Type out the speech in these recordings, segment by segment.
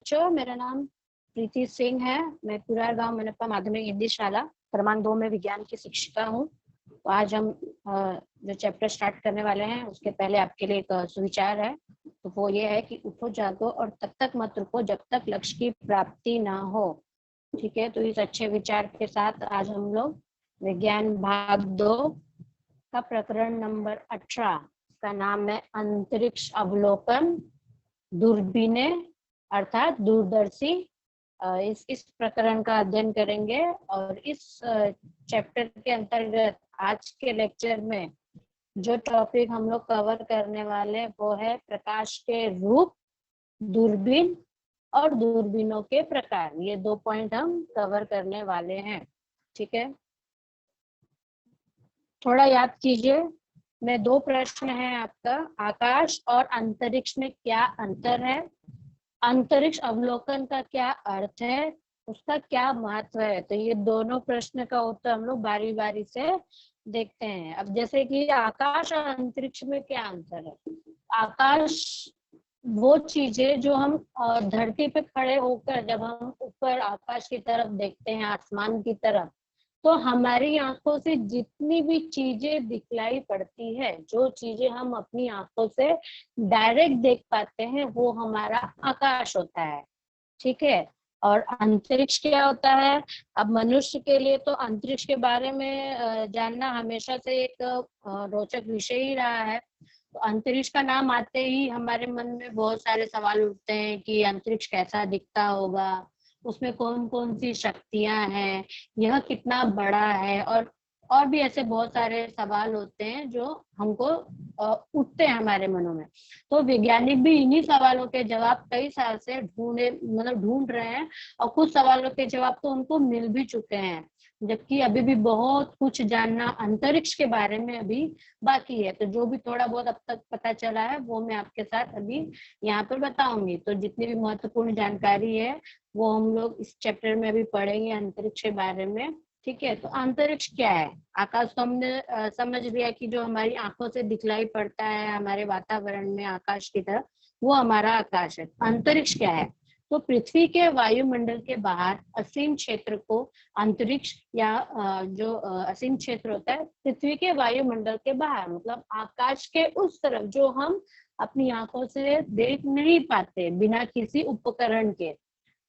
बच्चों, मेरा नाम प्रीति सिंह है। मैं कुरार गांव मनपा माध्यमिक हिंदी शाला क्रमांक 2 में विज्ञान की शिक्षिका हूँ। तो आज हम जो चैप्टर स्टार्ट करने वाले हैं उसके पहले आपके लिए एक सुविचार है। तो वो ये है कि उठो जागो और तब तक मत रुको जब तक लक्ष्य की प्राप्ति ना हो। ठीक है, तो इस अच्छे विचार के साथ आज हम लोग विज्ञान भाग 2 का प्रकरण नंबर 18 का नाम है अंतरिक्ष अवलोकन दूरबीनें अर्थात दूरदर्शी। इस प्रकरण का अध्ययन करेंगे और इस चैप्टर के अंतर्गत आज के लेक्चर में जो टॉपिक हम लोग कवर करने वाले वो है प्रकाश के रूप, दूरबीन और दूरबीनों के प्रकार। ये 2 पॉइंट हम कवर करने वाले हैं। ठीक है, थोड़ा याद कीजिए। में 2 प्रश्न है आपका, आकाश और अंतरिक्ष में क्या अंतर है, अंतरिक्ष अवलोकन का क्या अर्थ है, उसका क्या महत्व है। तो ये दोनों प्रश्न का उत्तर हम लोग बारी बारी से देखते हैं। अब जैसे कि आकाश और अंतरिक्ष में क्या अंतर है। आकाश वो चीजें जो हम धरती पे खड़े होकर जब हम ऊपर आकाश की तरफ देखते हैं, आसमान की तरफ, तो हमारी आंखों से जितनी भी चीजें दिखलाई पड़ती है, जो चीजें हम अपनी आंखों से डायरेक्ट देख पाते हैं, वो हमारा आकाश होता है। ठीक है, और अंतरिक्ष क्या होता है। अब मनुष्य के लिए तो अंतरिक्ष के बारे में जानना हमेशा से एक रोचक विषय ही रहा है। तो अंतरिक्ष का नाम आते ही हमारे मन में बहुत सारे सवाल उठते हैं कि अंतरिक्ष कैसा दिखता होगा, उसमें कौन कौन सी शक्तियां हैं, यह कितना बड़ा है, और भी ऐसे बहुत सारे सवाल होते हैं जो हमको उठते हैं हमारे मनों में। तो वैज्ञानिक भी इन्हीं सवालों के जवाब कई साल से ढूंढ रहे हैं, और कुछ सवालों के जवाब तो उनको मिल भी चुके हैं, जबकि अभी भी बहुत कुछ जानना अंतरिक्ष के बारे में अभी बाकी है। तो जो भी थोड़ा बहुत अब तक पता चला है वो मैं आपके साथ अभी यहाँ पर बताऊंगी। तो जितनी भी महत्वपूर्ण जानकारी है वो हम लोग इस चैप्टर में अभी पढ़ेंगे अंतरिक्ष के बारे में। ठीक है, तो अंतरिक्ष क्या है। आकाश तो हमने समझ लिया कि जो हमारी आंखों से दिखलाई पड़ता है हमारे वातावरण में आकाश की तरह, वो हमारा आकाश है। अंतरिक्ष क्या है, तो पृथ्वी के वायुमंडल के बाहर असीम क्षेत्र को अंतरिक्ष या जो असीम क्षेत्र होता है पृथ्वी के वायुमंडल के बाहर, मतलब आकाश के उस तरफ जो हम अपनी आंखों से देख नहीं पाते बिना किसी उपकरण के,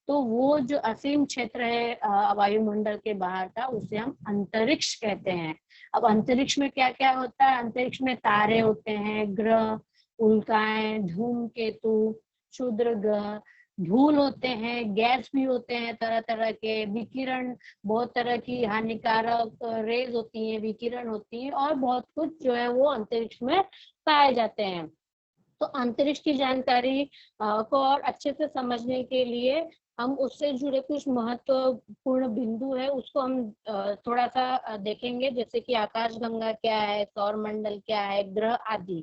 तो वो जो असीम क्षेत्र है वायुमंडल के बाहर का, उसे हम अंतरिक्ष कहते हैं। अब अंतरिक्ष में क्या क्या होता है। अंतरिक्ष में तारे होते हैं, ग्रह, उल्काएं, धूमकेतु, क्षुद्र ग्रह, धूल होते हैं, गैस भी होते हैं, तरह तरह के विकिरण, बहुत तरह की हानिकारक रेज होती हैं, विकिरण होती हैं, और बहुत कुछ जो है वो अंतरिक्ष में पाए जाते हैं। तो अंतरिक्ष की जानकारी को और अच्छे से समझने के लिए हम उससे जुड़े कुछ महत्वपूर्ण बिंदु है उसको हम थोड़ा सा देखेंगे, जैसे कि आकाश गंगा क्या है, सौर मंडल क्या है, ग्रह आदि।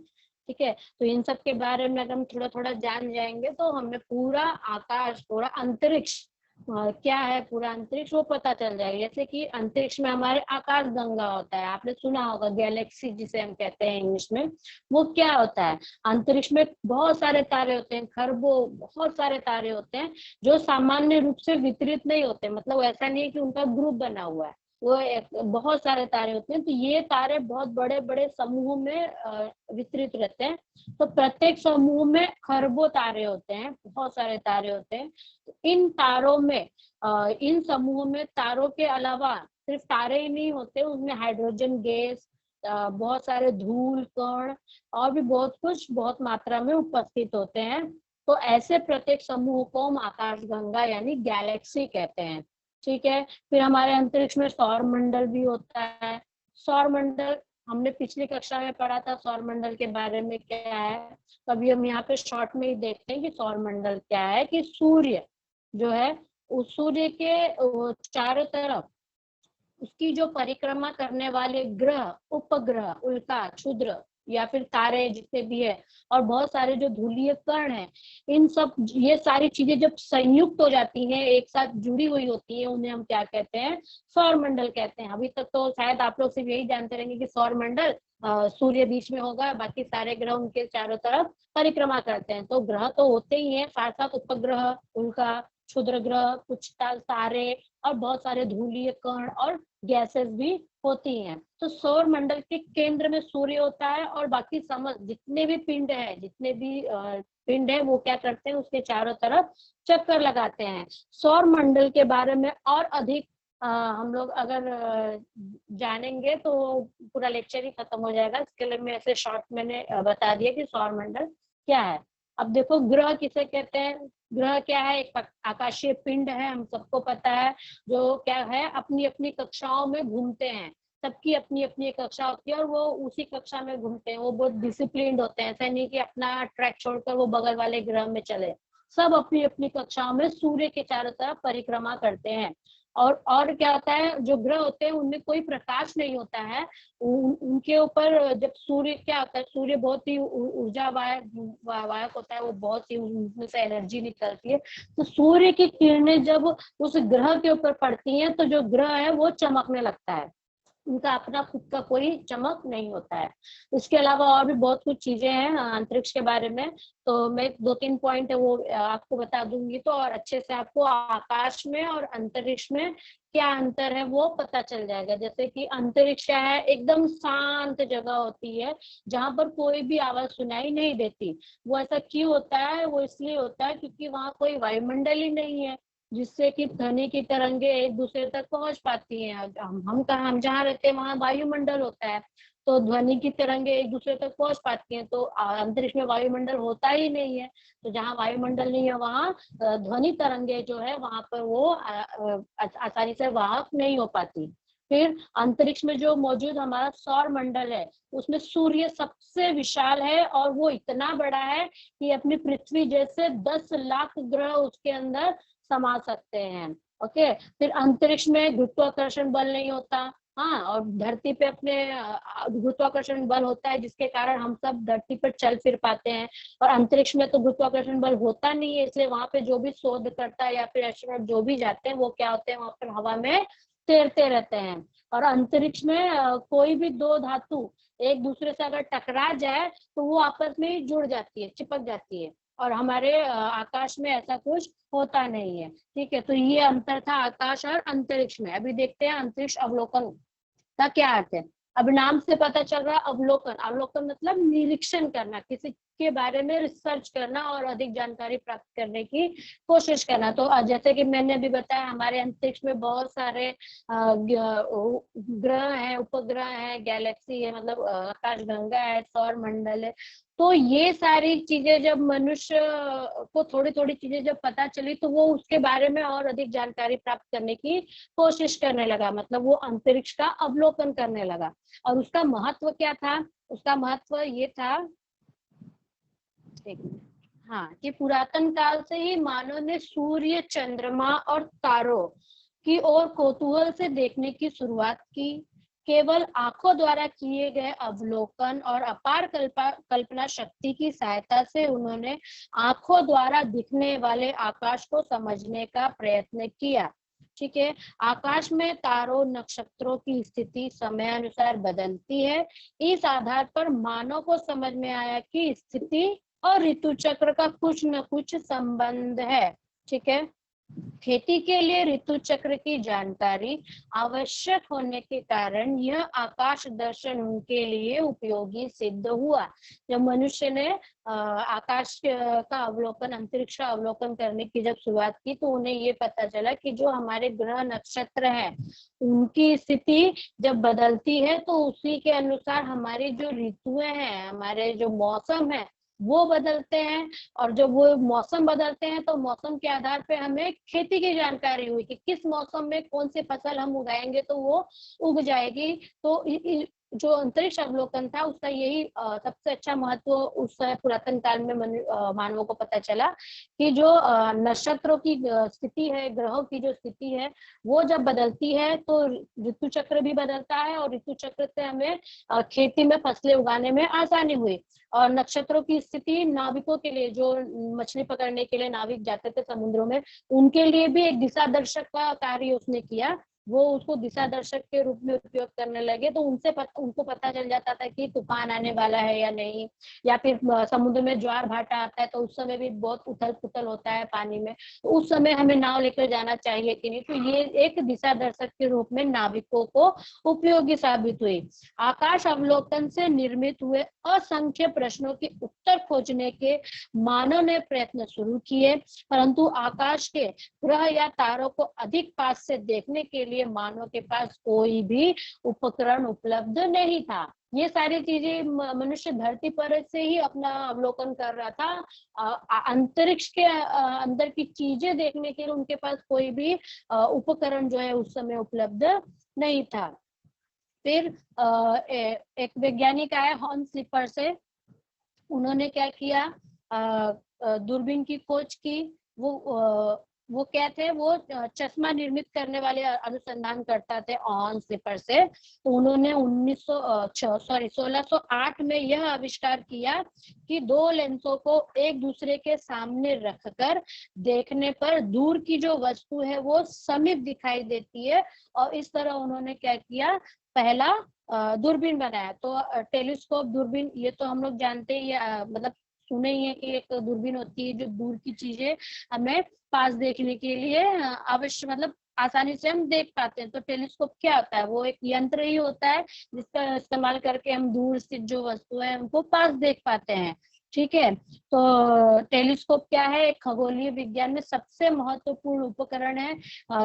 ठीक है, तो इन सब के बारे में अगर हम थोड़ा थोड़ा जान जाएंगे तो हमें पूरा आकाश, पूरा अंतरिक्ष क्या है, पूरा अंतरिक्ष वो पता चल जाएगा। जैसे कि अंतरिक्ष में हमारे आकाश गंगा होता है, आपने सुना होगा, गैलेक्सी जिसे हम कहते हैं इंग्लिश में, वो क्या होता है। अंतरिक्ष में बहुत सारे तारे होते हैं, खरबों बहुत सारे तारे होते हैं, जो सामान्य रूप से वितरित नहीं होते, मतलब ऐसा नहीं है कि उनका ग्रुप बना हुआ है, वो बहुत सारे तारे होते हैं। तो ये तारे बहुत बड़े बड़े समूह में वितरित रहते हैं। तो प्रत्येक समूह में खरबों तारे होते हैं, बहुत सारे तारे होते हैं। तो इन तारों में इन समूह में तारों के अलावा सिर्फ तारे ही नहीं होते, उनमें हाइड्रोजन गैस, बहुत सारे धूल कण और भी बहुत कुछ बहुत मात्रा में उपस्थित होते हैं। तो ऐसे प्रत्येक समूह को हम आकाशगंगा यानी गैलेक्सी कहते हैं। ठीक है, फिर हमारे अंतरिक्ष में सौर मंडल भी होता है। सौर मंडल हमने पिछली कक्षा में पढ़ा था, सौर मंडल के बारे में क्या है। तो अभी हम यहाँ पे शॉर्ट में ही देखते हैं कि सौर मंडल क्या है। कि सूर्य जो है, उस सूर्य के चारों तरफ उसकी जो परिक्रमा करने वाले ग्रह, उपग्रह, उल्का, क्षुद्र या फिर तारे जितने भी है, और बहुत सारे जो धूलीय कण है, इन सब ये सारी चीजें जब संयुक्त हो जाती हैं, एक साथ जुड़ी हुई होती है, उन्हें हम क्या कहते हैं, सौर मंडल कहते हैं। अभी तक तो शायद आप लोग सिर्फ यही जानते रहेंगे कि सौर मंडल सूर्य बीच में होगा, बाकी सारे ग्रह उनके चारों तरफ परिक्रमा करते हैं। तो ग्रह तो होते ही हैं, साथ साथ उपग्रह, उल्का, क्षुद्र ग्रह, कुछ तारे और बहुत सारे धूलीय कण और गैसेस भी होती हैं। तो सौर मंडल के केंद्र में सूर्य होता है और बाकी समस्त जितने भी पिंड है, जितने भी पिंड है, वो क्या करते हैं, उसके चारों तरफ चक्कर लगाते हैं। सौर मंडल के बारे में और अधिक हम लोग अगर जानेंगे तो पूरा लेक्चर ही खत्म हो जाएगा। इसके लिए मैं ऐसे शॉर्ट मैंने बता दिया कि सौर मंडल क्या है। अब देखो ग्रह किसे कहते हैं। ग्रह क्या है, एक आकाशीय पिंड है, हम सबको पता है, जो क्या है अपनी अपनी कक्षाओं में घूमते हैं। सबकी अपनी अपनी कक्षा होती है और वो उसी कक्षा में घूमते हैं। वो बहुत डिसिप्लिन्ड होते हैं, ऐसा नहीं कि अपना ट्रैक छोड़कर वो बगल वाले ग्रह में चले। सब अपनी अपनी कक्षाओं में सूर्य के चारों तरफ परिक्रमा करते हैं। और क्या होता है, जो ग्रह होते हैं उनमें कोई प्रकाश नहीं होता है। उनके ऊपर जब सूर्य क्या होता है, सूर्य बहुत ही ऊर्जा वाहक होता है, वो बहुत ही उसमें से एनर्जी निकलती है। तो सूर्य की किरणें जब उस ग्रह के ऊपर पड़ती हैं तो जो ग्रह है वो चमकने लगता है। उनका अपना खुद का कोई चमक नहीं होता है। इसके अलावा और भी बहुत कुछ चीजें हैं अंतरिक्ष के बारे में, तो मैं 2-3 पॉइंट है वो आपको बता दूंगी, तो और अच्छे से आपको आकाश में और अंतरिक्ष में क्या अंतर है वो पता चल जाएगा। जैसे कि अंतरिक्ष क्या है, एकदम शांत जगह होती है जहां पर कोई भी आवाज सुनाई नहीं देती। वो ऐसा क्यों होता है, वो इसलिए होता है क्योंकि वहां कोई वायुमंडल ही नहीं है जिससे कि ध्वनि की तरंगे एक दूसरे तक पहुंच पाती हैं। हम जहाँ रहते हैं वहां वायुमंडल होता है, तो ध्वनि की तरंगे एक दूसरे तक पहुंच पाती हैं। तो अंतरिक्ष में वायुमंडल होता ही नहीं है, तो जहाँ वायुमंडल नहीं है वहां ध्वनि तरंगे जो है वहां पर वो आसानी से वाहक नहीं हो पाती। फिर अंतरिक्ष में जो मौजूद हमारा सौर मंडल है उसमें सूर्य सबसे विशाल है और वो इतना बड़ा है कि अपनी पृथ्वी जैसे 10 लाख ग्रह उसके अंदर समा सकते हैं। ओके, फिर अंतरिक्ष में गुरुत्वाकर्षण बल नहीं होता। हाँ, और धरती पे अपने गुरुत्वाकर्षण बल होता है जिसके कारण हम सब धरती पर चल फिर पाते हैं। और अंतरिक्ष में तो गुरुत्वाकर्षण बल होता नहीं है, इसलिए वहां पे जो भी शोध करता है या फिर एस्ट्रोनॉट जो भी जाते हैं वो क्या होते हैं, वहां पर हवा में तैरते रहते हैं। और अंतरिक्ष में कोई भी दो धातु एक दूसरे से अगर टकरा जाए तो वो आपस में ही जुड़ जाती है, चिपक जाती है। और हमारे आकाश में ऐसा कुछ होता नहीं है। ठीक है, तो ये अंतर था आकाश और अंतरिक्ष में। अभी देखते हैं अंतरिक्ष अवलोकन का क्या अर्थ है। अब नाम से पता चल रहा है अवलोकन। अवलोकन मतलब निरीक्षण करना, किसी के बारे में रिसर्च करना और अधिक जानकारी प्राप्त करने की कोशिश करना। तो जैसे कि मैंने अभी बताया हमारे अंतरिक्ष में बहुत सारे ग्रह हैं, उपग्रह हैं, गैलेक्सी है, मतलब आकाश गंगा है, सौर मंडल है। तो ये सारी चीजें जब मनुष्य को थोड़ी थोड़ी चीजें जब पता चली तो वो उसके बारे में और अधिक जानकारी प्राप्त करने की कोशिश करने लगा, मतलब वो अंतरिक्ष का अवलोकन करने लगा। और उसका महत्व क्या था, उसका महत्व ये था, हाँ, कि पुरातन काल से ही मानव ने सूर्य, चंद्रमा और तारों की ओर कौतूहल से देखने की शुरुआत की। केवल आंखों द्वारा किए गए अवलोकन और अपार कल्पना शक्ति की सहायता से उन्होंने आंखों द्वारा दिखने वाले आकाश को समझने का प्रयत्न किया। ठीक है, आकाश में तारों, नक्षत्रों की स्थिति समय अनुसार बदलती है। इस आधार पर मानव को समझ में आया कि स्थिति और ऋतु चक्र का कुछ न कुछ संबंध है। ठीक है, खेती के लिए ऋतु चक्र की जानकारी आवश्यक होने के कारण यह आकाश दर्शन उनके लिए उपयोगी सिद्ध हुआ। जब मनुष्य ने आकाश का अवलोकन, अंतरिक्ष का अवलोकन करने की जब शुरुआत की तो उन्हें ये पता चला कि जो हमारे ग्रह नक्षत्र हैं उनकी स्थिति जब बदलती है तो उसी के अनुसार हमारी जो ऋतुएं हैं, हमारे जो मौसम है वो बदलते हैं। और जब वो मौसम बदलते हैं तो मौसम के आधार पे हमें खेती की जानकारी हुई कि किस मौसम में कौन सी फसल हम उगाएंगे तो वो उग जाएगी। तो जो अंतरिक्ष अवलोकन था उसका यही सबसे अच्छा महत्व उस पुरातन काल में मानवों को पता चला कि जो नक्षत्रों की स्थिति है, ग्रहों की जो स्थिति है वो जब बदलती है तो ऋतु चक्र भी बदलता है और ऋतु चक्र से हमें खेती में फसलें उगाने में आसानी हुई। और नक्षत्रों की स्थिति नाविकों के लिए, जो मछली पकड़ने के लिए नाविक जाते थे समुद्रों में, उनके लिए भी एक दिशा दर्शक का कार्य उसने किया। वो उसको दिशा दर्शक के रूप में उपयोग करने लगे, तो उनको पता चल जाता था कि तूफान आने वाला है या नहीं, या फिर समुद्र में ज्वार भाटा आता है तो उस समय भी बहुत उथल पुथल होता है पानी में, तो उस समय हमें नाव लेकर जाना चाहिए कि नहीं। तो ये एक दिशा दर्शक के रूप में नाविकों को उपयोगी साबित हुई। आकाश अवलोकन से निर्मित हुए असंख्य प्रश्नों के उत्तर खोजने के मानव ने प्रयत्न शुरू किए, परंतु आकाश के ग्रह या तारों को अधिक पास से देखने के लिए मानव के पास कोई भी उपकरण उपलब्ध नहीं था। ये सारी चीजें मनुष्य धरती पर से ही अपना अवलोकन कर रहा था। अंतरिक्ष के अंदर की चीजें देखने के लिए उनके पास कोई भी उपकरण जो है उस समय उपलब्ध नहीं था। फिर एक वैज्ञानिक आया हॉन्स लिपर से, उन्होंने क्या किया, दूरबीन की खोज की। वो क्या थे, वो चश्मा निर्मित करने वाले अनुसंधान करता थे हॉन्स लिपर से। तो उन्होंने 1608 में यह आविष्कार किया कि दो लेंसों को एक दूसरे के सामने रखकर देखने पर दूर की जो वस्तु है वो समीप दिखाई देती है, और इस तरह उन्होंने क्या किया, पहला दूरबीन बनाया। तो टेलीस्कोप दूरबीन ये तो हम लोग जानते ही मतलब सुने ही है कि एक दूरबीन होती है जो दूर की चीजें हमें पास देखने के लिए अवश्य मतलब आसानी से हम देख पाते हैं। तो टेलीस्कोप क्या होता है, वो एक यंत्र ही होता है जिसका इस्तेमाल करके हम दूर स्थित जो वस्तु है उनको पास देख पाते हैं। ठीक है, तो टेलीस्कोप क्या है, एक खगोलीय विज्ञान में सबसे महत्वपूर्ण उपकरण है।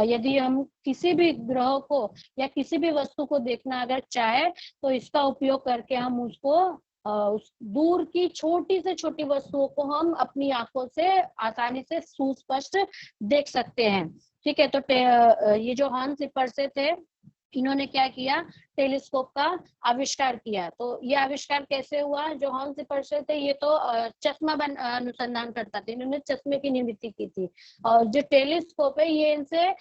यदि हम किसी भी ग्रह को या किसी भी वस्तु को देखना अगर चाहे तो इसका उपयोग करके हम उसको उस दूर की छोटी से छोटी वस्तुओं को हम अपनी आंखों से आसानी से सुस्पष्ट देख सकते हैं। ठीक है, तो ये जो हॉन्स लिपर से थे, इन्होंने क्या किया, टेलीस्कोप का आविष्कार किया। तो ये आविष्कार कैसे हुआ, जो हॉन्स लिपर से थे ये तो चश्मा अनुसंधान करता था, इन्होंने चश्मे की निर्मित की थी। और जो टेलीस्कोप है ये इनसे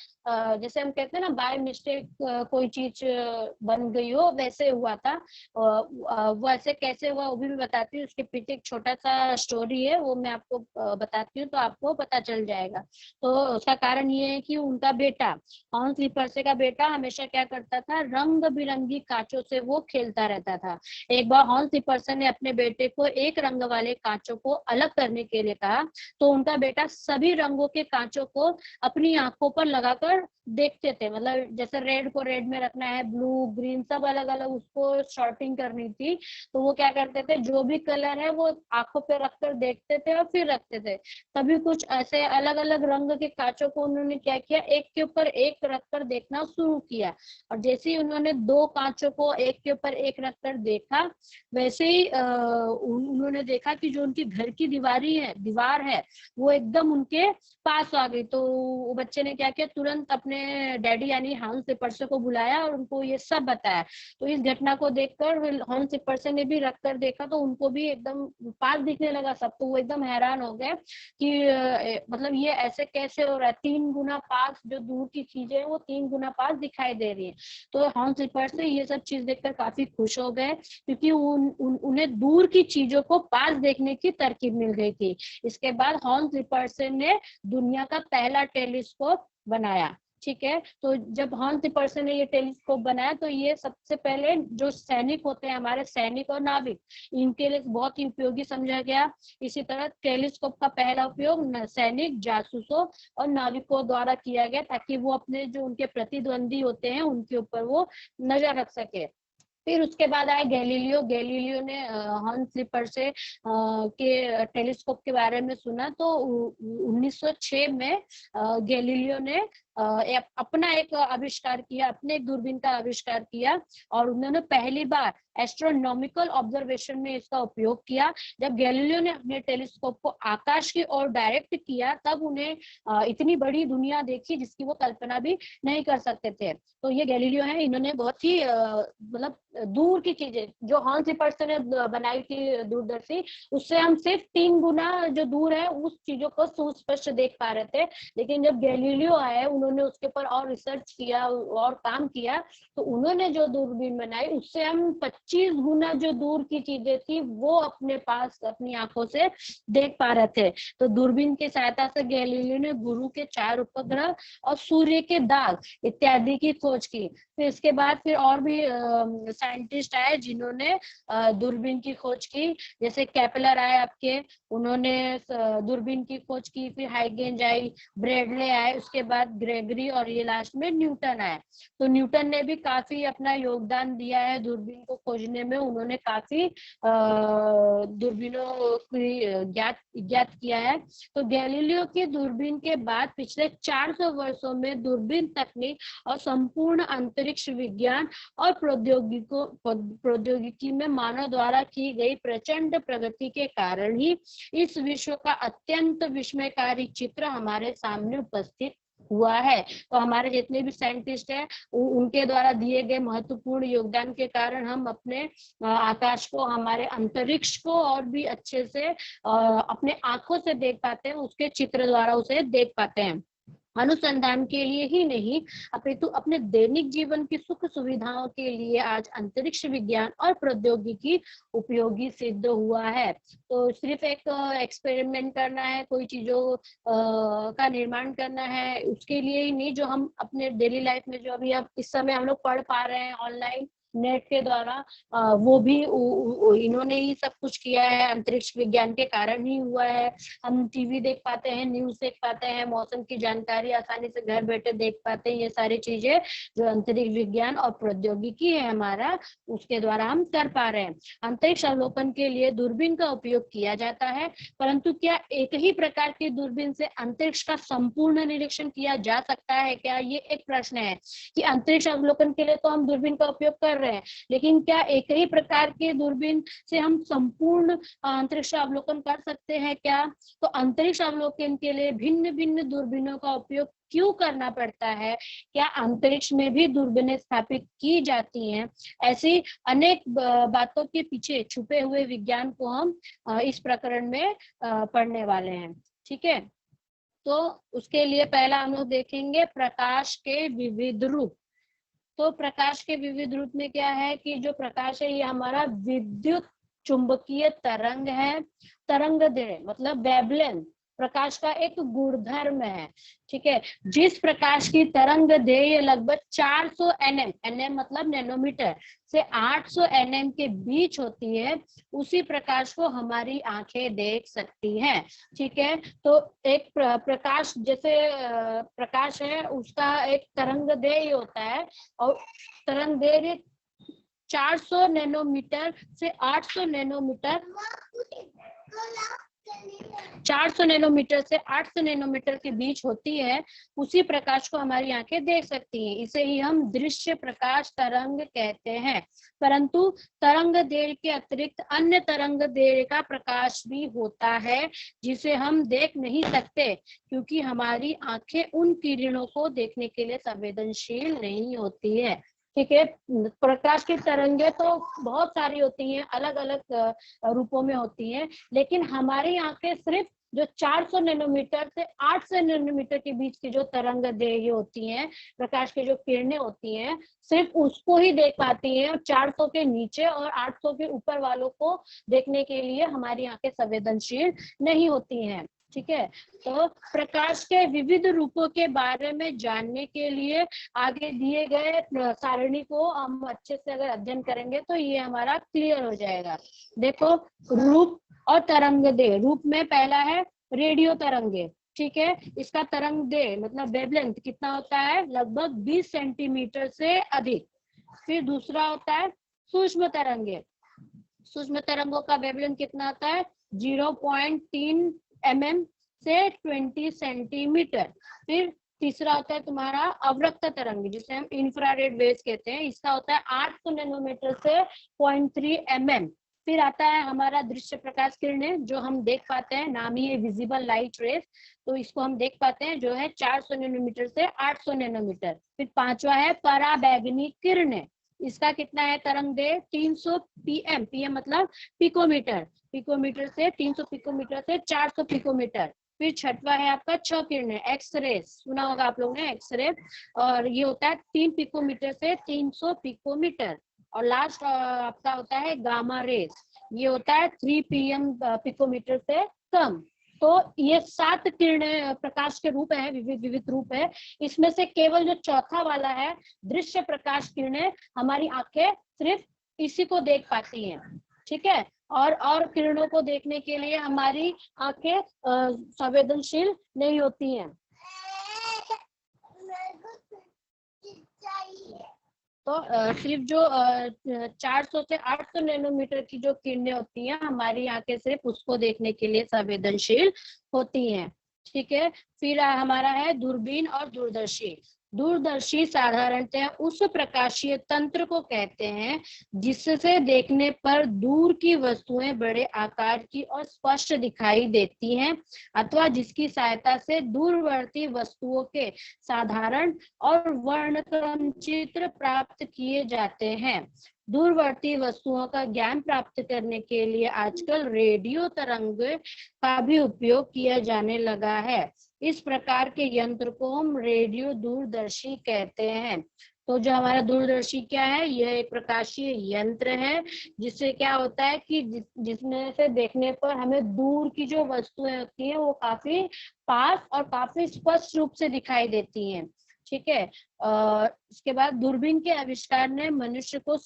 जैसे हम कहते हैं ना बाय मिस्टेक कोई चीज बन गई हो, वैसे हुआ था। वो ऐसे कैसे हुआ वो भी मैं बताती हूँ, उसके पीछे एक छोटा सा स्टोरी है, वो मैं आपको बताती हूँ तो आपको पता चल जाएगा। तो उसका कारण ये है कि उनका बेटा, हॉन्स लिपर से का बेटा हमेशा क्या करता था, रंग बिरंगी कांचों से वो खेलता रहता था। एक बार हॉन्स लिपर ने अपने बेटे को एक रंग वाले कांचों को अलग करने के लिए कहा, तो उनका बेटा सभी रंगों के कांचों को अपनी आंखों पर लगाकर देखते थे। मतलब जैसे रेड को रेड में रखना है, ब्लू ग्रीन सब अलग अलग उसको शॉर्टिंग करनी थी, तो वो क्या करते थे, जो भी कलर है वो आंखों पे रखकर देखते थे और फिर रखते थे। तभी कुछ ऐसे अलग अलग रंग के कांचों को उन्होंने क्या किया, एक के ऊपर एक रखकर देखना शुरू किया। और जैसे ही उन्होंने दो कांचों को एक के ऊपर एक रखकर देखा, वैसे ही उन्होंने देखा कि जो उनकी घर की दीवार है वो एकदम उनके पास आ गई। तो वो बच्चे ने क्या किया, तुरंत अपने डैडी यानी हॉन्स लिपर को बुलाया और उनको ये सब बताया। तो इस घटना को देखकर हॉन्स लिपर ने भी रखकर देखा, तो उनको भी एकदम पास दिखने लगा सब। तो वो एकदम हैरान हो गए कि मतलब ये ऐसे कैसे हो रहा है, 3 गुना पास जो दूर की चीजें हैं वो 3 गुना पास दिखाई दे रही है। तो हॉन्स लिपर ये सब चीज देखकर काफी खुश हो गए, क्योंकि उन्हें दूर की चीजों को पास देखने की तरकीब मिल गई थी। इसके बाद हॉन्स लिपर ने दुनिया का पहला टेलीस्कोप बनाया। ठीक है, तो जब हॉन्स लिपर ने ये टेलीस्कोप बनाया तो ये सबसे पहले जो सैनिक होते हैं, हमारे सैनिक और नाविक, इनके लिए बहुत ही उपयोगी समझा गया। इसी तरह टेलीस्कोप का पहला उपयोग सैनिक, जासूसों और नाविकों द्वारा किया गया, ताकि वो अपने जो उनके प्रतिद्वंदी होते हैं उनके ऊपर वो नजर रख सके। फिर उसके बाद आया गैलीलियो ने हॉन्स लिपर के टेलीस्कोप के बारे में सुना, तो 1906 में गैलीलियो ने अपना एक आविष्कार किया, अपने एक दूरबीन का आविष्कार किया, और उन्होंने पहली बार एस्ट्रोनॉमिकल ऑब्जर्वेशन में इसका उपयोग किया। जब गैलीलियो ने अपने टेलीस्कोप को आकाश की ओर डायरेक्ट किया, तब उन्हें इतनी बड़ी दुनिया देखी जिसकी वो कल्पना भी नहीं कर सकते थे। तो ये गैलीलियो है, इन्होंने बहुत ही मतलब दूर की चीजें जो हॉन्स लिपर ने बनाई थी दूरदर्शी, उससे हम सिर्फ 3 गुना जो दूर है उस चीजों को सुस्पष्ट देख पा रहे थे। लेकिन जब गैलीलियो आए, उन्होंने उसके ऊपर और रिसर्च किया और काम किया, तो उन्होंने जो दूरबीन बनाई उससे हम 25 गुना जो दूर की चीजें थी वो अपने पास अपनी आंखों से देख पा रहे थे। तो दूरबीन की सहायता से गैलीलियो ने गुरु के 4 उपग्रह और सूर्य के दाग इत्यादि की खोज की। फिर इसके बाद फिर और भी साइंटिस्ट आए जिन्होंने दूरबीन की खोज की, जैसे केपलर आए आपके, उन्होंने दूरबीन की खोज की। फिर हाइगेंस आई, ब्रेडले आए, उसके बाद ग्रेगरी और ये लास्ट में न्यूटन आए। तो न्यूटन ने भी काफी अपना योगदान दिया है दूरबीन को खोजने में। उन्होंने काफी दूरबीनों की ज्ञात किया है। तो गैलीलियो की दूरबीन के बाद पिछले 400 वर्षों में दूरबीन तकनीक और संपूर्ण अंतरिक्ष विज्ञान और प्रौद्योगिकी में मानव द्वारा की गई प्रचंड प्रगति के कारण ही इस विश्व का अत्यंत विस्मयकारी चित्र हमारे सामने उपस्थित हुआ है। तो हमारे जितने भी साइंटिस्ट हैं उनके द्वारा दिए गए महत्वपूर्ण योगदान के कारण हम अपने आकाश को, हमारे अंतरिक्ष को और भी अच्छे से अपने आंखों से देख पाते हैं, उसके चित्र द्वारा उसे देख पाते हैं। अनुसंधान के लिए ही नहीं अपितु अपने दैनिक जीवन की सुख सुविधाओं के लिए आज अंतरिक्ष विज्ञान और प्रौद्योगिकी उपयोगी सिद्ध हुआ है। तो सिर्फ एक एक्सपेरिमेंट करना है, कोई चीजों का निर्माण करना है, उसके लिए ही नहीं, जो हम अपने डेली लाइफ में जो अभी अब इस समय हम लोग पढ़ पा रहे हैं ऑनलाइन नेट के द्वारा, वो भी इन्होंने ही सब कुछ किया है, अंतरिक्ष विज्ञान के कारण ही हुआ है। हम टीवी देख पाते हैं, न्यूज देख पाते हैं, मौसम की जानकारी आसानी से घर बैठे देख पाते हैं। ये सारी चीजें जो अंतरिक्ष विज्ञान और प्रौद्योगिकी है हमारा, उसके द्वारा हम कर पा रहे हैं। अंतरिक्ष अवलोकन के लिए दूरबीन का उपयोग किया जाता है, परंतु क्या एक ही प्रकार की दूरबीन से अंतरिक्ष का संपूर्ण निरीक्षण किया जा सकता है क्या? ये एक प्रश्न है कि अंतरिक्ष अवलोकन के लिए तो हम दूरबीन का उपयोग कर रहे हैं, लेकिन क्या एक ही प्रकार की दूरबीन से हम संपूर्ण अंतरिक्ष अवलोकन कर सकते हैं क्या? तो अंतरिक्ष अवलोकन के लिए भिन्न भिन्न दूरबीनों का उपयोग क्यों करना पड़ता है? क्या अंतरिक्ष में भी दूरबीनें स्थापित की जाती हैं? ऐसी अनेक बातों के पीछे छुपे हुए विज्ञान को हम इस प्रकरण में पढ़ने वाले हैं। ठीक है, तो उसके लिए पहला हम लोग देखेंगे प्रकाश के विविध रूप। तो प्रकाश के विविध रूप में क्या है कि जो प्रकाश है ये हमारा विद्युत चुंबकीय तरंग है। तरंग दैर्घ्य मतलब वेवलेंथ प्रकाश का एक गुणधर्म है। ठीक है, जिस प्रकाश की तरंग दैर्घ्य लगभग 400 nm, nm मतलब नैनोमीटर, से 800 nm के बीच होती है, उसी प्रकाश को हमारी आंखें देख सकती हैं। ठीक है, तो एक प्रकाश, जैसे प्रकाश है उसका एक तरंग दैर्घ्य होता है, और तरंग दैर्घ्य 400 नैनोमीटर से 800 नैनोमीटर 400 नैनोमीटर से 800 नैनोमीटर के बीच होती है, उसी प्रकाश को हमारी आंखें देख सकती हैं। इसे ही हम दृश्य प्रकाश तरंग कहते हैं। परंतु तरंग दैर्घ्य के अतिरिक्त अन्य तरंग दैर्घ्य का प्रकाश भी होता है जिसे हम देख नहीं सकते, क्योंकि हमारी आंखें उन किरणों को देखने के लिए संवेदनशील नहीं होती है। ठीक है, प्रकाश की तरंगें तो बहुत सारी होती हैं, अलग अलग रूपों में होती हैं, लेकिन हमारी आंखें सिर्फ जो 400 नैनोमीटर से 800 नैनोमीटर के बीच की जो तरंग दैर्घ्य होती हैं, प्रकाश की जो किरणें होती हैं, सिर्फ उसको ही देख पाती हैं। 400 के नीचे और 800 के ऊपर वालों को देखने के लिए हमारी आंखें संवेदनशील नहीं होती हैं। ठीक है, तो प्रकाश के विविध रूपों के बारे में जानने के लिए आगे दिए गए सारणी को हम अच्छे से अगर अध्ययन करेंगे तो ये हमारा क्लियर हो जाएगा। देखो, रूप और तरंग दैर्घ्य। रूप में पहला है रेडियो तरंगे। ठीक है, इसका तरंग दैर्घ्य मतलब वेवलेंथ कितना होता है? लगभग 20 सेंटीमीटर से अधिक। फिर दूसरा होता है सूक्ष्म तरंगे। सूक्ष्म तरंगों का वेवलेंथ कितना होता है? 0.3 mm से 20 सेंटीमीटर। फिर तीसरा होता है तुम्हारा अवरक्त तरंग, जिसे हम इंफ्रारेड वेव्स कहते हैं। इसका होता है 800 नैनोमीटर से 0.3 mm। फिर आता है हमारा दृश्य प्रकाश किरणें, जो हम देख पाते हैं, नाम ही है विजिबल लाइट रेज, तो इसको हम देख पाते हैं, जो है 400 नैनोमीटर से 800 नैनोमीटर। फिर पांचवा है पराबैंगनी किरणें। इसका कितना है तरंग दैर्घ्य? 300 pm, pm मतलब पिकोमीटर, पिकोमीटर से 300 पिकोमीटर से 400 पिकोमीटर। फिर छठवा है आपका छ किरणें, एक्सरे, सुना होगा आप लोगों ने एक्सरे, और ये होता है 3 पिकोमीटर से 300 पिकोमीटर। और लास्ट आपका होता है गामा रेस, ये होता है 3 पीएम पिकोमीटर से कम। तो ये 7 किरणें प्रकाश के रूप है, विविध विविध रूप है। इसमें से केवल जो चौथा वाला है दृश्य प्रकाश किरणें, हमारी आंखें सिर्फ इसी को देख पाती हैं, ठीक है। और किरणों को देखने के लिए हमारी आंखें संवेदनशील नहीं होती हैं। तो सिर्फ जो 400 से 800 नैनोमीटर की जो किरणें होती हैं, हमारी आंखें सिर्फ उसको देखने के लिए संवेदनशील होती हैं, ठीक है। फिर हमारा है दूरबीन और दूरदर्शी। दूरदर्शी साधारणतः उस प्रकाशीय तंत्र को कहते हैं जिससे देखने पर दूर की वस्तुएं बड़े आकार की और स्पष्ट दिखाई देती हैं, अथवा जिसकी सहायता से दूरवर्ती वस्तुओं के साधारण और वर्णक्रम चित्र प्राप्त किए जाते हैं। दूरवर्ती वस्तुओं का ज्ञान प्राप्त करने के लिए आजकल रेडियो तरंग का भी उपयोग किया जाने लगा है। इस प्रकार के यंत्र को हम रेडियो दूरदर्शी कहते हैं। तो जो हमारा दूरदर्शी क्या है, यह एक प्रकाशीय यंत्र है जिससे क्या होता है कि जिसमें से देखने पर हमें दूर की जो वस्तुएं होती है वो काफी पास और काफी स्पष्ट रूप से दिखाई देती हैं, ठीक है। इसके बाद दूरबीन के आविष्कार ने मनुष्य के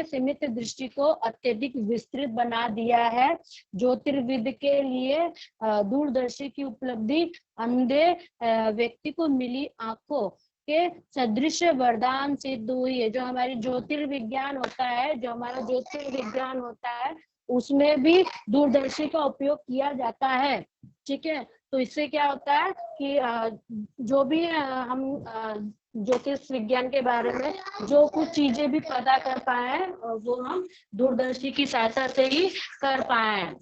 सीमित दृष्टि को अत्यधिक विस्तृत बना दिया है। ज्योतिर्विद के लिए दूरदर्शी की उपलब्धि अंधे व्यक्ति को मिली आंखों के सदृश वरदान सिद्ध हुई है। जो हमारी ज्योतिर्विज्ञान होता है उसमें भी दूरदर्शी का उपयोग किया जाता है, ठीक है। तो इससे क्या होता है कि जो भी हम ज्योतिष विज्ञान के बारे में जो कुछ चीजें भी पता कर पाए वो हम दूरदर्शी की सहायता से ही कर पाए,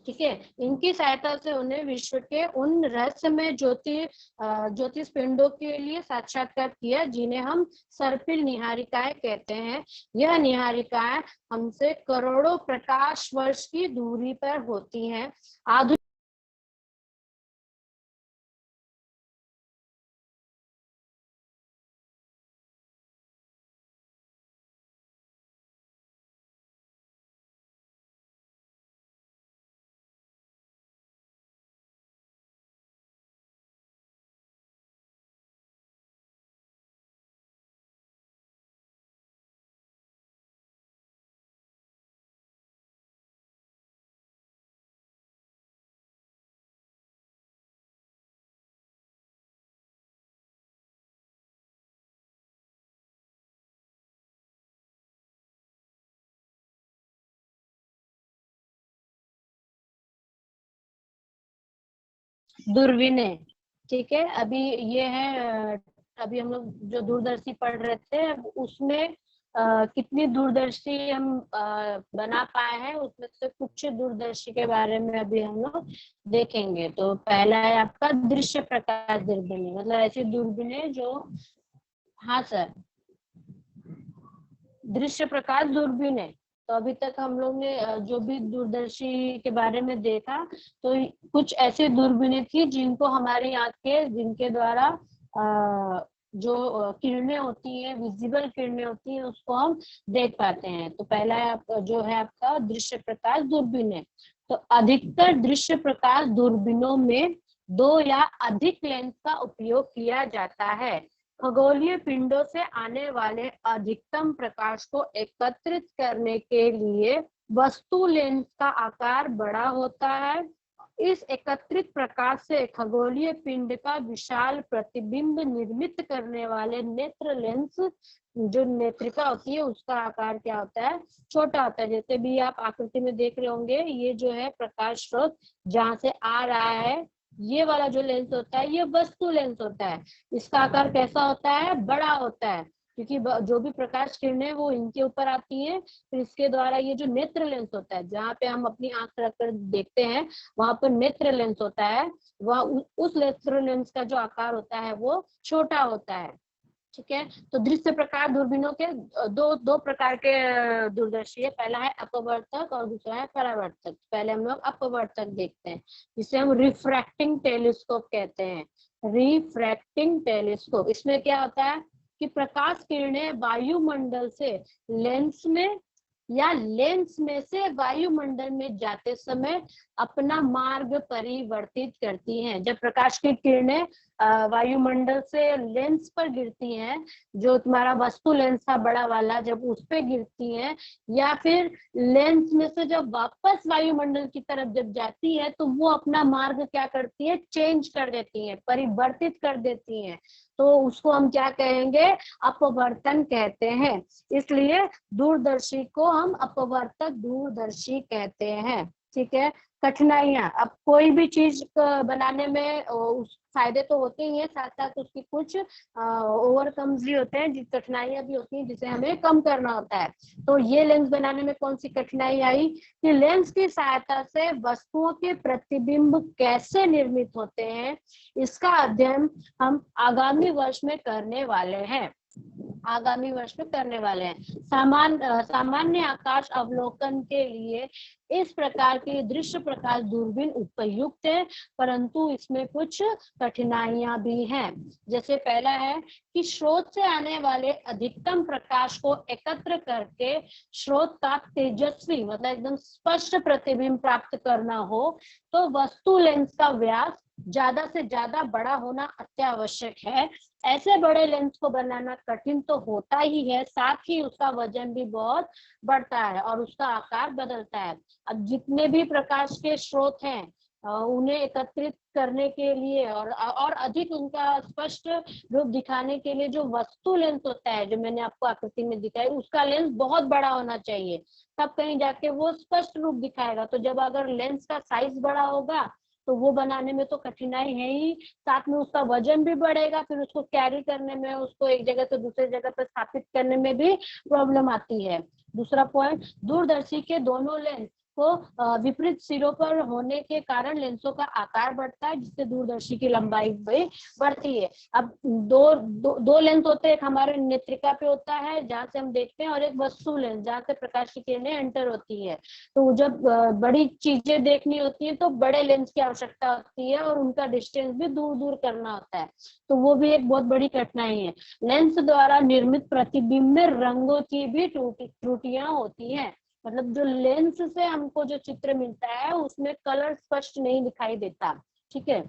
ठीक है। इनकी सहायता से उन्हें विश्व के उन रहस्यमय ज्योतिष पिंडों के लिए साक्षात्कार किया जिन्हें हम सर्पिल निहारिकाएं कहते हैं। यह निहारिकाएं हमसे करोड़ों प्रकाश वर्ष की दूरी पर होती हैं। आधुनिक दूरबीनें, ठीक है। अभी ये है अभी हम लोग जो दूरदर्शी पढ़ रहे थे उसमें कितनी दूरदर्शी हम बना पाए हैं, उसमें से कुछ दूरदर्शी के बारे में अभी हम लोग देखेंगे। तो पहला है आपका दृश्य प्रकाश दूरबीनें, मतलब ऐसी दूरबीनें जो, हाँ सर, दृश्य प्रकाश दूरबीनें। तो अभी तक हम लोग ने जो भी दूरदर्शी के बारे में देखा, तो कुछ ऐसी दूरबीनें थी जिनको हमारी आंखें, जिनके द्वारा जो किरणें होती है, विजिबल किरणें होती है, उसको हम देख पाते हैं। तो पहला है जो है आपका दृश्य प्रकाश दूरबीनें। तो अधिकतर दृश्य प्रकाश दूरबीनों में 2 या अधिक लेंस का उपयोग किया जाता है। खगोलीय पिंडों से आने वाले अधिकतम प्रकाश को एकत्रित करने के लिए वस्तु लेंस का आकार बड़ा होता है। इस एकत्रित प्रकाश से खगोलीय पिंड का विशाल प्रतिबिंब निर्मित करने वाले नेत्र लेंस, जो नेत्रिका होती है, उसका आकार क्या होता है, छोटा होता है। जैसे भी आप आकृति में देख रहे होंगे, ये जो है प्रकाश स्रोत जहाँ से आ रहा है, ये वाला जो लेंस होता है ये वस्तु लेंस होता है। इसका आकार कैसा होता है, बड़ा होता है, क्योंकि जो भी प्रकाश किरणें वो इनके ऊपर आती है। फिर इसके द्वारा ये जो नेत्र लेंस होता है, जहाँ पे हम अपनी आंख रखकर देखते हैं, वहां पर नेत्र लेंस होता है। वह उस नेत्र लेंस का जो आकार होता है वो छोटा होता है। ठीक है। तो दृश्य प्रकार दूरबीनों के दो प्रकार के दूरदर्शी है। पहला है अपवर्तक और दूसरा है परावर्तक। पहले हम लोग अपवर्तक देखते हैं, जिसे हम रिफ्रैक्टिंग टेलीस्कोप कहते हैं। रिफ्रैक्टिंग टेलीस्कोप, इसमें क्या होता है कि प्रकाश किरणें वायुमंडल से लेंस में या लेंस में से वायुमंडल में जाते समय अपना मार्ग परिवर्तित करती हैं। जब प्रकाश की किरणें वायुमंडल से लेंस पर गिरती हैं, जो तुम्हारा वस्तु लेंस था बड़ा वाला, जब उस पे गिरती हैं, या फिर लेंस में से जब वापस वायुमंडल की तरफ जब जाती है, तो वो अपना मार्ग क्या करती है, चेंज कर देती है, परिवर्तित कर देती है। तो उसको हम क्या कहेंगे, अपवर्तन कहते हैं। इसलिए दूरदर्शी को हम अपवर्तक दूरदर्शी कहते हैं। ठीक है। कठिनाइयां, अब कोई भी चीज बनाने में उस फायदे तो होते ही है, साथ साथ उसकी कुछ ओवरकम्स भी होते हैं, कठिनाइयां भी होती हैं जिसे हमें कम करना होता है। तो ये लेंस बनाने में कौन सी कठिनाई आई कि लेंस की सहायता से वस्तुओं के प्रतिबिंब कैसे निर्मित होते हैं, इसका अध्ययन हम आगामी वर्ष में करने वाले हैं। आगामी वर्ष में करने वाले हैं। सामान्य आकाश अवलोकन के लिए इस प्रकार की दृश्य प्रकाश दूरबीन उपयुक्त है, परंतु इसमें कुछ कठिनाइयां भी हैं। जैसे पहला है कि स्रोत से आने वाले अधिकतम प्रकाश को एकत्र करके स्रोत का तेजस्वी मतलब एकदम स्पष्ट प्रतिबिंब प्राप्त करना हो, तो वस्तु लेंस का व्यास ज्यादा से ज्यादा बड़ा होना अत्यावश्यक है। ऐसे बड़े लेंस को बनाना कठिन तो होता ही है, साथ ही उसका वजन भी बहुत बढ़ता है और उसका आकार बदलता है। अब जितने भी प्रकाश के स्रोत हैं, उन्हें एकत्रित करने के लिए और अधिक उनका स्पष्ट रूप दिखाने के लिए जो वस्तु लेंस होता है, जो मैंने आपको आकृति में दिखाई, उसका लेंस बहुत बड़ा होना चाहिए, तब कहीं जाके वो स्पष्ट रूप दिखाएगा। तो जब अगर लेंस का साइज बड़ा होगा तो वो बनाने में तो कठिनाई है ही, साथ में उसका वजन भी बढ़ेगा, फिर उसको कैरी करने में, उसको एक जगह से दूसरी जगह पर स्थापित करने में भी प्रॉब्लम आती है। दूसरा पॉइंट, दूरदर्शी के दोनों लेंस को विपरीत सिरों पर होने के कारण लेंसों का आकार बढ़ता है, जिससे दूरदर्शी की लंबाई भी बढ़ती है। अब दो लेंस होते हैं, एक हमारे नेत्रिका पे होता है जहाँ से हम देखते हैं, और एक वस्तु लेंस जहाँ से प्रकाश की किरणें एंटर होती है। तो जब बड़ी चीजें देखनी होती है तो बड़े लेंस की आवश्यकता होती है, और उनका डिस्टेंस भी दूर दूर करना होता है, तो वो भी एक बहुत बड़ी कठिनाई है। लेंस द्वारा निर्मित प्रतिबिंब में रंगों की भी त्रुटियां होती हैं। मतलब जो लेंस से हमको जो चित्र मिलता है उसमें कलर स्पष्ट नहीं दिखाई देता। ठीक है।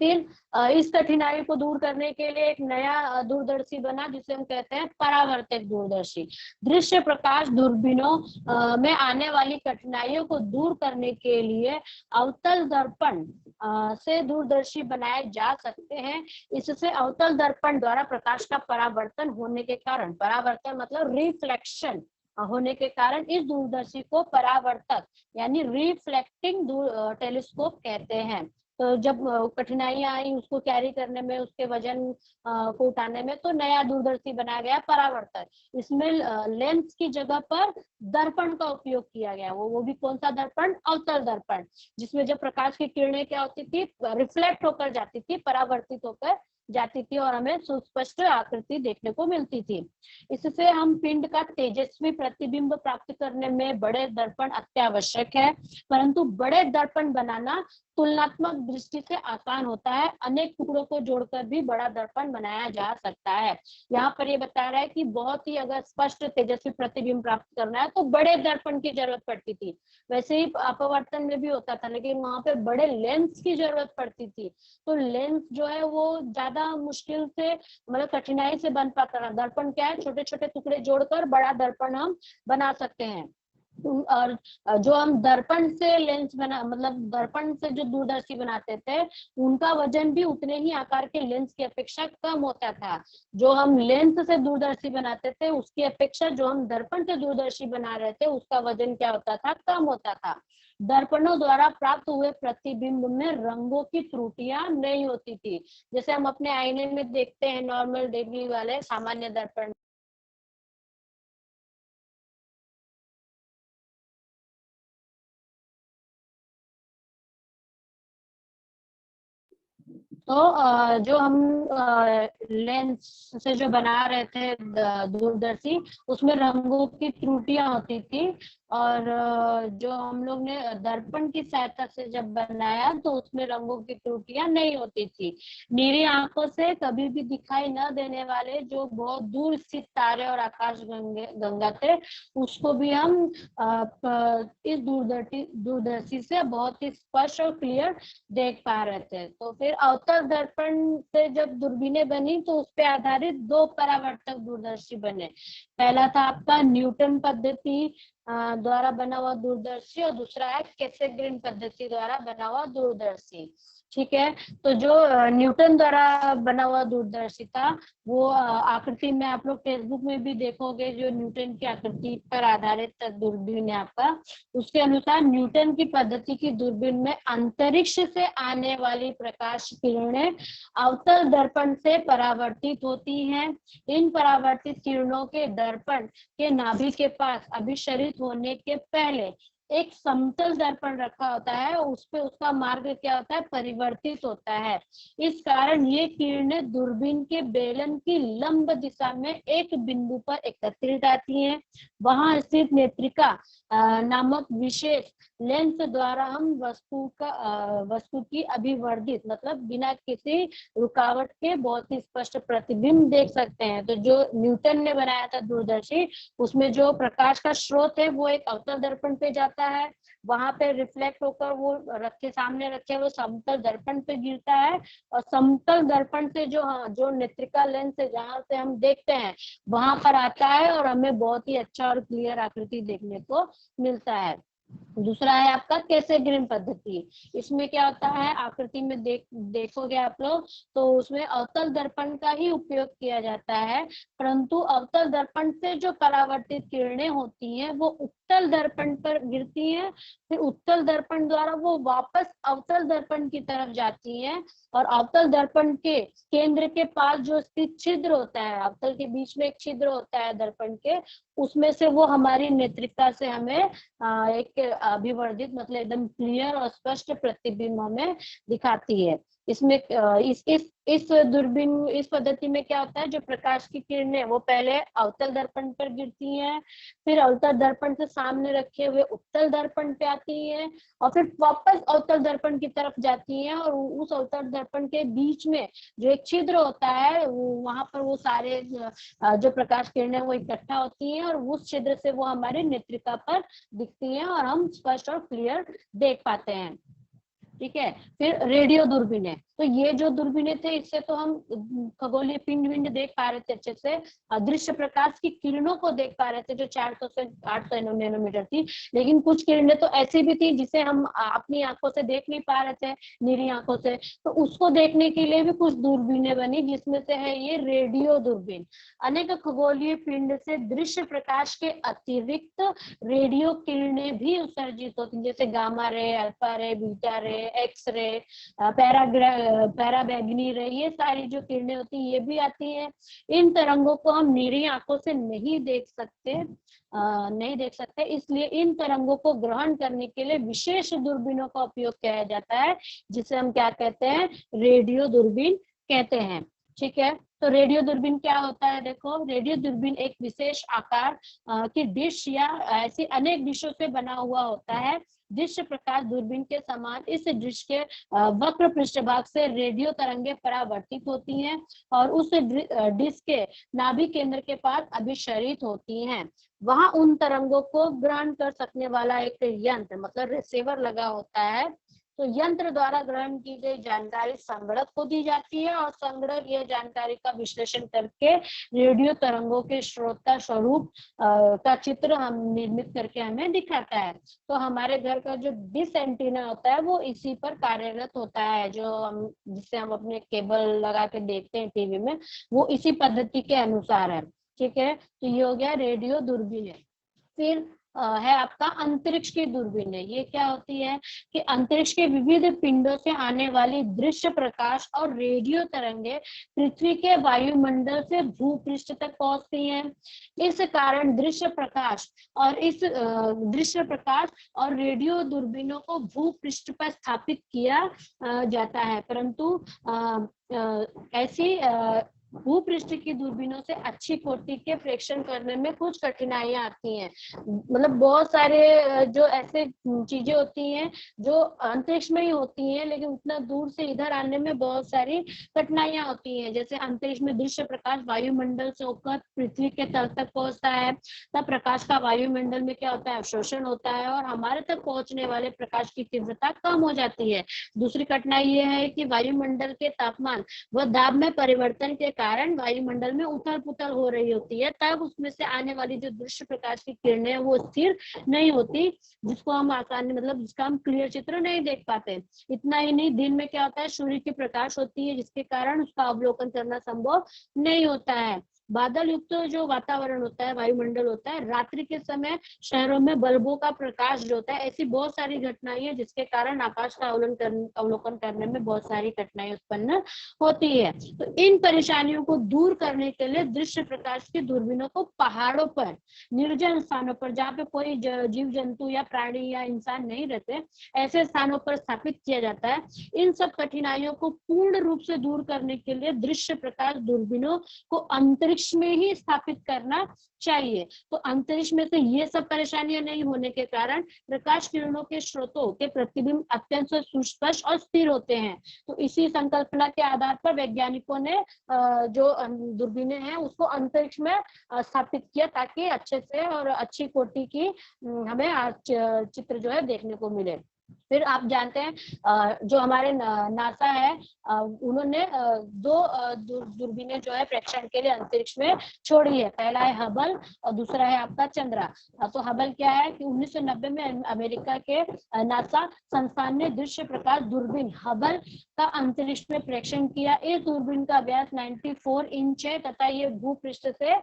फिर इस कठिनाई को दूर करने के लिए एक नया दूरदर्शी बना, जिसे हम कहते हैं परावर्तक दूरदर्शी। दृश्य प्रकाश दूरबीनों में आने वाली कठिनाइयों को दूर करने के लिए अवतल दर्पण से दूरदर्शी बनाए जा सकते हैं। इससे अवतल दर्पण द्वारा प्रकाश का परावर्तन होने के कारण, परावर्तन मतलब रिफ्लेक्शन होने के कारण, इस दूरदर्शी को परावर्तक यानी रिफ्लेक्टिंग टेलीस्कोप कहते हैं। तो जब कठिनाइयां आई उसको कैरी करने में, उसके वजन को उठाने में, तो नया दूरदर्शी बनाया गया परावर्तक। इसमें लेंस की जगह पर दर्पण का उपयोग किया गया। वो भी कौन सा दर्पण, अवतल दर्पण, जिसमें जब प्रकाश की किरणें क्या होती थी, रिफ्लेक्ट होकर जाती थी, परावर्तित होकर जाती थी, और हमें सुस्पष्ट आकृति देखने को मिलती थी। इससे हम पिंड का तेजस्वी प्रतिबिंब प्राप्त करने में बड़े दर्पण अत्यावश्यक है, परंतु बड़े दर्पण बनाना तुलनात्मक दृष्टि से आसान होता है। अनेक टुकड़ों को जोड़कर भी बड़ा दर्पण बनाया जा सकता है। यहाँ पर ये बता रहा है कि बहुत ही अगर स्पष्ट तेजस्वी प्रतिबिंब प्राप्त करना है तो बड़े दर्पण की जरूरत पड़ती थी। वैसे ही अपवर्तन में भी होता था, लेकिन वहां पे बड़े लेंस की जरूरत पड़ती थी। तो लेंस जो है वो ज्यादा मुश्किल से, मतलब कठिनाई से बन पाता था। दर्पण क्या है, छोटे छोटे टुकड़े जोड़कर बड़ा दर्पण हम बना सकते हैं। और जो हम दर्पण से लेंस बना, मतलब दर्पण से जो दूरदर्शी बनाते थे, उनका वजन भी उतने ही आकार के लेंस की अपेक्षा कम होता था। जो हम लेंस से दूरदर्शी बनाते थे उसकी अपेक्षा जो हम दर्पण से दूरदर्शी बना रहे थे उसका वजन क्या होता था, कम होता था। दर्पणों द्वारा प्राप्त हुए प्रतिबिंब में रंगों की त्रुटियां नहीं होती थी। जैसे हम अपने आईने में देखते हैं, नॉर्मल डेली वाले सामान्य दर्पण। तो जो हम लेंस से जो बना रहे थे दूरदर्शी, उसमें रंगों की त्रुटियां होती थी। और जो हम लोग ने दर्पण की सहायता से जब बनाया तो उसमें रंगों की त्रुटियां नहीं होती थी। नीली आंखों से कभी भी दिखाई न देने वाले जो बहुत दूर स्थित तारे और आकाश गंगा थे, उसको भी हम इस दूरदर्शी से बहुत ही स्पष्ट और क्लियर देख पा रहे थे। तो फिर अवतल दर्पण से जब दूरबीनें बनी तो उस पे आधारित दो परावर्तक दूरदर्शी बने। पहला था आपका न्यूटन पद्धति द्वारा बना हुआ दूरदर्शी, और दूसरा है कैसेग्रीन पद्धति द्वारा बना हुआ दूरदर्शी। ठीक है। तो जो न्यूटन द्वारा बना हुआ दूरदर्शी था, वो आकृति में आप लोग फेसबुक में भी देखोगे, जो न्यूटन की आकृति पर आधारित दूरबीन है आपका, उसके अनुसार न्यूटन की पद्धति की दूरबीन में अंतरिक्ष से आने वाली प्रकाश किरणें अवतल दर्पण से परावर्तित होती हैं। इन परावर्तित किरणों के दर्पण के नाभि के पास अभिसरित होने के पहले एक समतल दर्पण रखा होता है, उस पे उसका मार्ग क्या होता है, परिवर्तित होता है। इस कारण ये किरणें दूरबीन के बेलन की लंब दिशा में एक बिंदु पर एकत्रित आती हैं। वहां स्थित नेत्रिका नामक विशेष लेंस द्वारा हम वस्तु की अभिवर्धित, मतलब बिना किसी रुकावट के बहुत ही स्पष्ट प्रतिबिंब देख सकते हैं। तो जो न्यूटन ने बनाया था दूरदर्शी, उसमें जो प्रकाश का स्रोत है वो एक अवतल दर्पण पे जाता है, वहां पे रिफ्लेक्ट होकर वो सामने रखे वो समतल दर्पण पे गिरता है, और समतल दर्पण से जो नेत्रिका लेंस है जहां से हम देखते हैं वहां पर आता है, और हमें बहुत ही अच्छा और क्लियर आकृति देखने को मिलता है। दूसरा है आपका कैसेग्रीन पद्धति। इसमें क्या होता है, आकृति में देखोगे आप लोग, तो उसमें अवतल दर्पण का ही उपयोग किया जाता है, परंतु अवतल दर्पण से जो परावर्तित किरणें होती हैं वो उत्तल दर्पण पर गिरती हैं, फिर उत्तल दर्पण द्वारा वो वापस अवतल दर्पण की तरफ जाती हैं, और अवतल दर्पण के केंद्र के पास जो स्थित छिद्र होता है, अवतल के बीच में एक छिद्र होता है दर्पण के, उसमें से वो हमारी नेत्रिका से हमें एक अभिवर्धित, मतलब एकदम क्लियर और स्पष्ट प्रतिबिंब हमें दिखाती है। इसमें इस दूरबीन, इस पद्धति में क्या होता है, जो प्रकाश की किरणें वो पहले अवतल दर्पण पर गिरती हैं, फिर अवतल दर्पण से सामने रखे हुए उत्तल दर्पण पे आती हैं, और फिर वापस अवतल दर्पण की तरफ जाती हैं, और उस अवतल दर्पण के बीच में जो एक छिद्र होता है, वहां पर वो सारे जो प्रकाश किरणें वो इकट्ठा होती हैं, और उस छिद्र से वो हमारे नेत्रिका पर दिखती हैं, और हम स्पष्ट और क्लियर देख पाते हैं। ठीक है। फिर रेडियो दूरबीनें, तो ये जो दूरबीनें थे, इससे तो हम खगोलीय पिंड विंड देख पा रहे थे अच्छे से, अदृश्य प्रकाश की किरणों को देख पा रहे थे जो 400 से 800 नैनोमीटर थी। लेकिन कुछ किरणें तो ऐसी भी थी जिसे हम अपनी आंखों से देख नहीं पा रहे थे, नीली आंखों से, तो उसको देखने के लिए भी कुछ दूरबीनें बनी, जिसमें से है ये रेडियो दूरबीन। अनेक खगोलीय पिंड से दृश्य प्रकाश के अतिरिक्त रेडियो किरणें भी उत्सर्जित होती, जैसे गामा रे, अल्फा रे, बीटा रे, एक्स रे, पैराबैंगनी रे, ये सारी जो किरणें होती है ये भी आती हैं। इन तरंगों को हम नीली आंखों से नहीं देख सकते, इसलिए इन तरंगों को ग्रहण करने के लिए विशेष दूरबीनों का उपयोग किया जाता है, जिसे हम क्या कहते हैं, रेडियो दूरबीन कहते हैं। ठीक है। तो रेडियो दूरबीन क्या होता है, देखो, रेडियो दूरबीन एक विशेष आकार की डिश या ऐसी अनेक डिशों से बना हुआ होता है। दृश्य प्रकाश दूरबीन के समान इस डिश के वक्र पृष्ठभाग से रेडियो तरंगे परावर्तित होती हैं, और उस डिश के नाभि केंद्र के पास अभिसरित होती हैं। वहां उन तरंगों को ग्रहण कर सकने वाला एक यंत्र, मतलब रिसीवर लगा होता है। तो यंत्र द्वारा ग्रहण की गई जानकारी संगणक को दी जाती है, और संगणक यह जानकारी का विश्लेषण करके रेडियो तरंगों के स्रोत का स्वरूप का चित्र हम निर्मित करके हमें दिखाता है। तो हमारे घर का जो डिश एंटीना होता है वो इसी पर कार्यरत होता है, जो हम जिसे हम अपने केबल लगा के देखते हैं टीवी में, वो इसी पद्धति के अनुसार है। ठीक है। तो ये हो गया रेडियो दूरबीन है। फिर है आपका अंतरिक्ष की दूरबीन है। ये क्या होती है कि अंतरिक्ष के विविध पिंडों से आने वाली दृश्य प्रकाश और रेडियो तरंगे पृथ्वी के वायुमंडल से भूपृष्ठ तक पहुंचती हैं। इस कारण दृश्य प्रकाश और रेडियो दूरबीनों को भूपृष्ठ पर स्थापित किया जाता है, परंतु ऐसी भूपृष्ठ की दूरबीनों से अच्छी कोटि के प्रेक्षण करने में कुछ कठिनाइयां आती हैं। मतलब बहुत सारे जो ऐसे चीजें होती हैं जो अंतरिक्ष में ही होती हैं, लेकिन उतना दूर से इधर आने में बहुत सारी कठिनाइयां होती हैं। जैसे अंतरिक्ष में दृश्य प्रकाश वायुमंडल से होकर पृथ्वी के तल तक पहुंचता है, तब प्रकाश का वायुमंडल में क्या होता है, अवशोषण होता है और हमारे तक पहुंचने वाले प्रकाश की तीव्रता कम हो जाती है। दूसरी कठिनाई ये है कि वायुमंडल के तापमान व दाब में परिवर्तन के कारण वायुमंडल में उथल पुथल हो रही होती है, तब उसमें से आने वाली जो दृश्य प्रकाश की किरणें वो स्थिर नहीं होती, जिसको हम आसानी जिसका हम क्लियर चित्र नहीं देख पाते। इतना ही नहीं, दिन में क्या होता है, सूर्य की प्रकाश होती है जिसके कारण उसका अवलोकन करना संभव नहीं होता है। बादल युक्त जो वातावरण होता है, वायुमंडल होता है, रात्रि के समय शहरों में बल्बों का प्रकाश जो होता है, ऐसी बहुत सारी घटनाएं हैं जिसके कारण आकाश का अवलोकन करने में बहुत सारी कठिनाई उत्पन्न होती है। तो इन परेशानियों को दूर करने के लिए दृश्य प्रकाश की दूरबीनों को पहाड़ों पर, निर्जन स्थानों पर, जहाँ पे कोई जीव जंतु या प्राणी या इंसान नहीं रहते, ऐसे स्थानों पर स्थापित किया जाता है। इन सब कठिनाइयों को पूर्ण रूप से दूर करने के लिए दृश्य प्रकाश दूरबीनों को अंतरिक्ष में ही स्थापित करना चाहिए। तो अंतरिक्ष में से ये सब परेशानियां नहीं होने के कारण प्रकाश किरणों के स्रोतों के प्रतिबिंब अत्यंत सुस्पष्ट और स्थिर होते हैं। तो इसी संकल्पना के आधार पर वैज्ञानिकों ने जो दूरबीनें हैं उसको अंतरिक्ष में स्थापित किया, ताकि अच्छे से और अच्छी कोटि की हमें चित्र जो है देखने को मिले। फिर आप जानते हैं जो हमारे नासा है, उन्होंने दो दूरबीनें जो है प्रेक्षण के लिए अंतरिक्ष में छोड़ी है। पहला है हबल और दूसरा है आपका चंद्रा। तो हबल क्या है कि 1990 में अमेरिका के नासा संस्थान ने दृश्य प्रकाश दूरबीन हबल का अंतरिक्ष में प्रेक्षण किया। इस दूरबीन का व्यास 94 इंच है तथा ये भूपृष्ठ से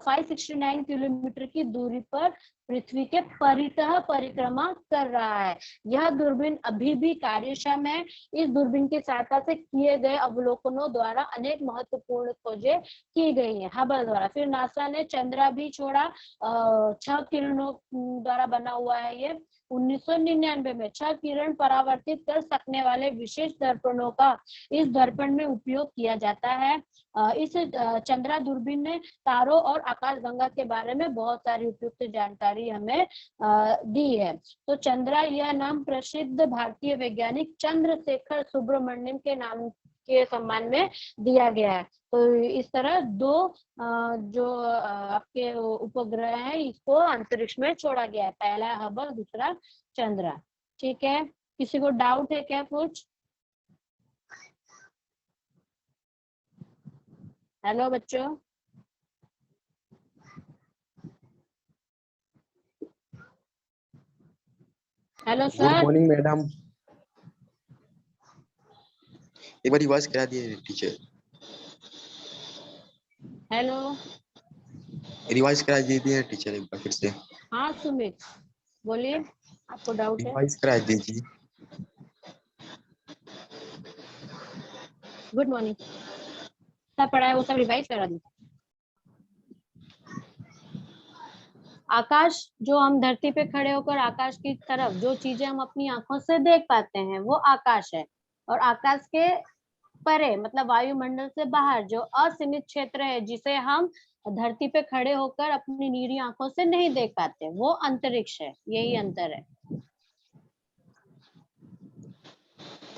569 किलोमीटर की दूरी पर पृथ्वी के परितः परिक्रमा कर रहा है। यह दूरबीन अभी भी कार्यक्षम है। इस दूरबीन की सहायता से किए गए अवलोकनों द्वारा अनेक महत्वपूर्ण खोजें की गई हैं हबल द्वारा। फिर नासा ने चंद्रा भी छोड़ा, 6 किरणों द्वारा बना हुआ है ये। 1999 में 6 किरण परावर्तित कर सकने वाले विशेष दर्पणों का इस दर्पण में उपयोग किया जाता है। इस चंद्रा दूरबीन ने तारों और आकाशगंगा के बारे में बहुत सारी उपयुक्त जानकारी हमें दी है। तो चंद्रा यह नाम प्रसिद्ध भारतीय वैज्ञानिक चंद्रशेखर सुब्रमण्यम के नाम के सम्मान में दिया गया है। तो इस तरह दो जो आपके उपग्रह हैं इसको अंतरिक्ष में छोड़ा गया है। पहला हबल, दूसरा चंद्रा। ठीक है, किसी को डाउट है क्या कुछ? हेलो बच्चों, hello sir. Good morning madam. एक बार रिवाइज करा दिए टीचर। हेलो, रिवाइज करा दीजिए टीचर एक बार फिर से। हाँ सुमित बोलिए, आपको डाउट है? रिवाइज करा दीजिए। Good morning. सब पढ़ा है वो सब रिवाइज करा दीजिए। आकाश, जो हम धरती पे खड़े होकर आकाश की तरफ जो चीजें हम अपनी आंखों से देख पाते हैं वो आकाश है। और आकाश के परे मतलब वायुमंडल से बाहर जो असीमित क्षेत्र है जिसे हम धरती पे खड़े होकर अपनी नीरी आंखों से नहीं देख पाते, वो अंतरिक्ष है। यही अंतर है।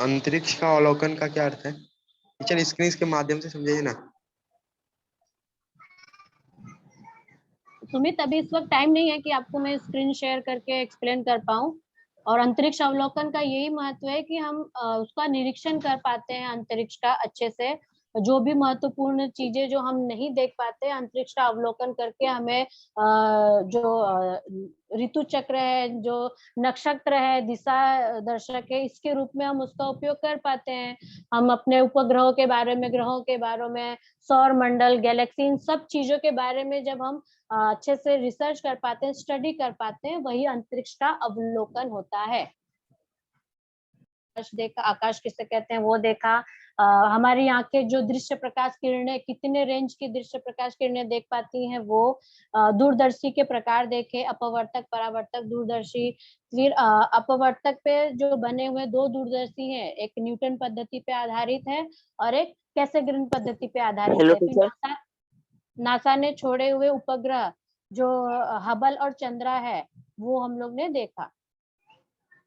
अंतरिक्ष का अवलोकन का क्या अर्थ है टीचर? स्क्रीन के माध्यम से समझाइए ना। सुमित, अभी इस वक्त टाइम नहीं है कि आपको मैं स्क्रीन शेयर करके एक्सप्लेन कर पाऊं। और अंतरिक्ष अवलोकन का यही महत्व है कि हम उसका निरीक्षण कर पाते हैं अंतरिक्ष का अच्छे से, जो भी महत्वपूर्ण चीजें जो हम नहीं देख पाते, अंतरिक्ष का अवलोकन करके हमें जो ऋतु चक्र है, जो नक्षत्र है, दिशा दर्शक है, इसके रूप में हम उसका उपयोग कर पाते हैं। हम अपने उपग्रहों के बारे में, ग्रहों के बारे में, सौर मंडल, गैलेक्सी, इन सब चीजों के बारे में जब हम अच्छे से रिसर्च कर पाते हैं, स्टडी कर पाते हैं, वही अंतरिक्ष का अवलोकन होता है। देखा, आकाश किसे कहते हैं वो देखा। हमारी आंखें जो दृश्य प्रकाश किरणें, कितने रेंज की दृश्य प्रकाश किरणें देख पाती हैं, वो दूरदर्शी के प्रकार देखे, अपवर्तक, परावर्तक, दूरदर्शी। फिर अपवर्तक पे जो बने हुए दो दूरदर्शी हैं, एक न्यूटन पद्धति पे आधारित है और एक कैसेग्रीन पद्धति पे आधारित हेलो है। फिर टीचर। नासा ने छोड़े हुए उपग्रह जो हबल और चंद्रा है, वो हम लोग ने देखा।